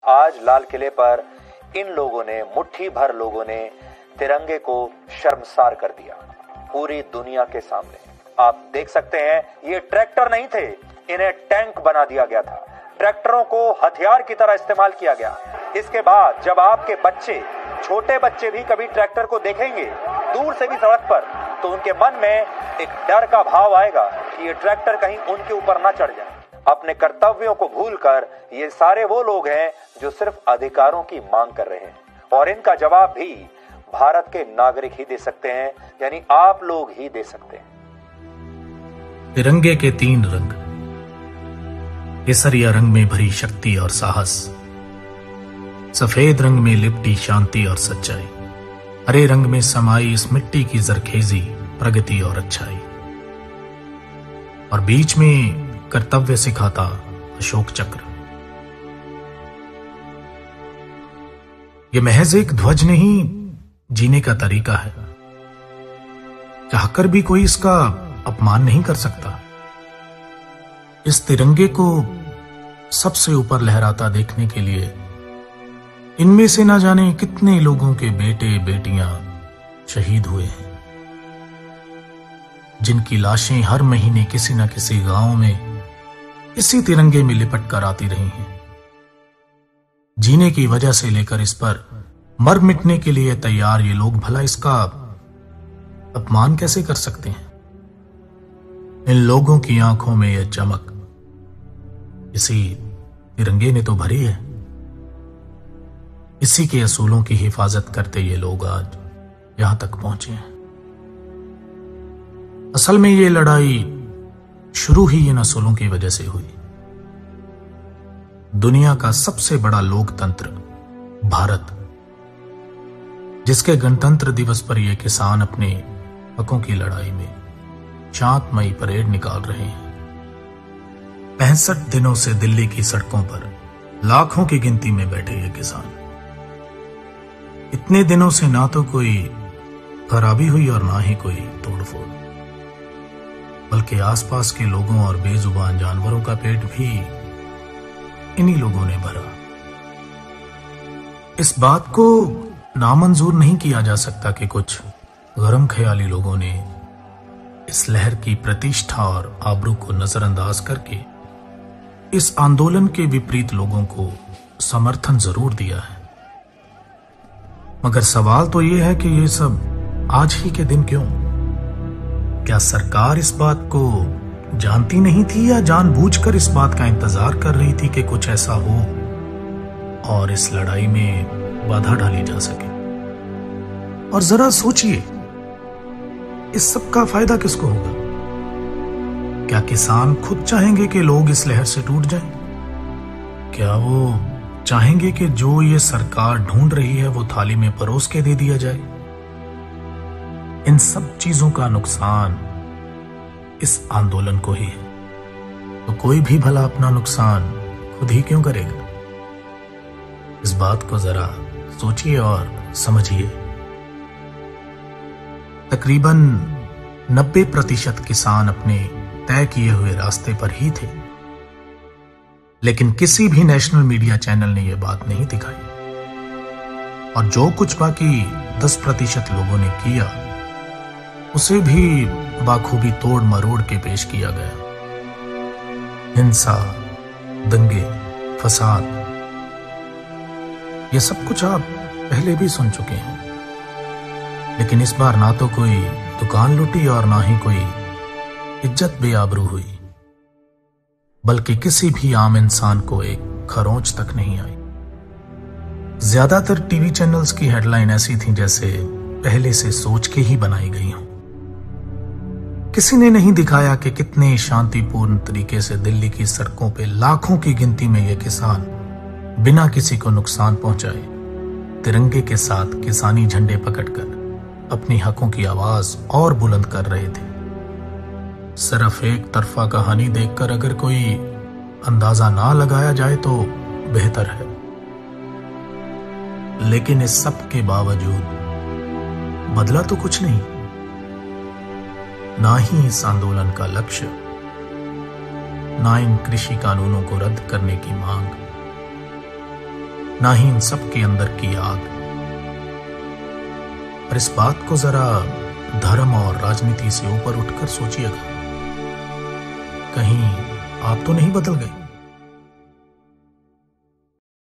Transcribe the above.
आज लाल किले पर इन लोगों ने, मुट्ठी भर लोगों ने तिरंगे को शर्मसार कर दिया पूरी दुनिया के सामने। आप देख सकते हैं, ये ट्रैक्टर नहीं थे, इन्हें टैंक बना दिया गया था। ट्रैक्टरों को हथियार की तरह इस्तेमाल किया गया। इसके बाद जब आपके बच्चे, छोटे बच्चे भी कभी ट्रैक्टर को देखेंगे दूर से भी सड़क पर, तो उनके मन में एक डर का भाव आएगा कि ये ट्रैक्टर कहीं उनके ऊपर ना चढ़ जाए। अपने कर्तव्यों को भूलकर ये सारे वो लोग हैं जो सिर्फ अधिकारों की मांग कर रहे हैं, और इनका जवाब भी भारत के नागरिक ही दे सकते हैं, यानी आप लोग ही दे सकते हैं। तिरंगे के 3 रंग, केसरिया रंग में भरी शक्ति और साहस, सफेद रंग में लिपटी शांति और सच्चाई, हरे रंग में समाई इस मिट्टी की जरखेजी, प्रगति और अच्छाई, और बीच में कर्तव्य सिखाता अशोक चक्र। यह महज एक ध्वज नहीं, जीने का तरीका है। चाहकर भी कोई इसका अपमान नहीं कर सकता। इस तिरंगे को सबसे ऊपर लहराता देखने के लिए इनमें से ना जाने कितने लोगों के बेटे बेटियां शहीद हुए हैं, जिनकी लाशें हर महीने किसी न किसी गांव में इसी तिरंगे में लिपट कर आती रही हैं। जीने की वजह से लेकर इस पर मर मिटने के लिए तैयार ये लोग भला इसका अपमान कैसे कर सकते हैं? इन लोगों की आंखों में यह चमक इसी तिरंगे ने तो भरी है। इसी के असूलों की हिफाजत करते ये लोग आज यहां तक पहुंचे हैं। असल में ये लड़ाई शुरू ही इन असूलों की वजह से हुई। दुनिया का सबसे बड़ा लोकतंत्र भारत, जिसके गणतंत्र दिवस पर ये किसान अपने हकों की लड़ाई में शांतमयी परेड निकाल रहे हैं। 65 दिनों से दिल्ली की सड़कों पर लाखों की गिनती में बैठे ये किसान। इतने दिनों से ना तो कोई खराबी हुई और ना ही कोई तोड़फोड़, बल्कि आसपास के लोगों और बेजुबान जानवरों का पेट भी इन्हीं लोगों ने भरा। इस बात को नामंजूर नहीं किया जा सकता कि कुछ गरम ख्याली लोगों ने इस लहर की प्रतिष्ठा और आबरू को नजरअंदाज करके इस आंदोलन के विपरीत लोगों को समर्थन जरूर दिया है। मगर सवाल तो यह है कि यह सब आज ही के दिन क्यों? क्या सरकार इस बात को जानती नहीं थी या जानबूझकर इस बात का इंतजार कर रही थी कि कुछ ऐसा हो और इस लड़ाई में बाधा डाली जा सके? और जरा सोचिए, इस सब का फायदा किसको होगा? क्या किसान खुद चाहेंगे कि लोग इस लहर से टूट जाएं? क्या वो चाहेंगे कि जो ये सरकार ढूंढ रही है वो थाली में परोस के दे दिया जाए? इन सब चीजों का नुकसान इस आंदोलन को ही है, तो कोई भी भला अपना नुकसान खुद ही क्यों करेगा? इस बात को जरा सोचिए और समझिए। तकरीबन 90% किसान अपने तय किए हुए रास्ते पर ही थे, लेकिन किसी भी नेशनल मीडिया चैनल ने यह बात नहीं दिखाई, और जो कुछ बाकी 10% लोगों ने किया उसे भी बाखूबी तोड़ मरोड़ के पेश किया गया। हिंसा, दंगे, फसाद, यह सब कुछ आप पहले भी सुन चुके हैं, लेकिन इस बार ना तो कोई दुकान लूटी और ना ही कोई इज्जत बेआबरू हुई, बल्कि किसी भी आम इंसान को एक खरोंच तक नहीं आई। ज्यादातर टीवी चैनल्स की हेडलाइन ऐसी थी जैसे पहले से सोच के ही बनाई गई हो। किसी ने नहीं दिखाया कि कितने शांतिपूर्ण तरीके से दिल्ली की सड़कों पे लाखों की गिनती में ये किसान बिना किसी को नुकसान पहुंचाए तिरंगे के साथ किसानी झंडे पकड़कर अपनी हकों की आवाज और बुलंद कर रहे थे। सिर्फ एक तरफा कहानी देखकर अगर कोई अंदाजा ना लगाया जाए तो बेहतर है, लेकिन इस सब के बावजूद बदला तो कुछ नहीं। ना ही इस आंदोलन का लक्ष्य, ना इन कृषि कानूनों को रद्द करने की मांग, ना ही इन सब के अंदर की आग। पर इस बात को जरा धर्म और राजनीति से ऊपर उठकर सोचिएगा, कहीं आप तो नहीं बदल गए?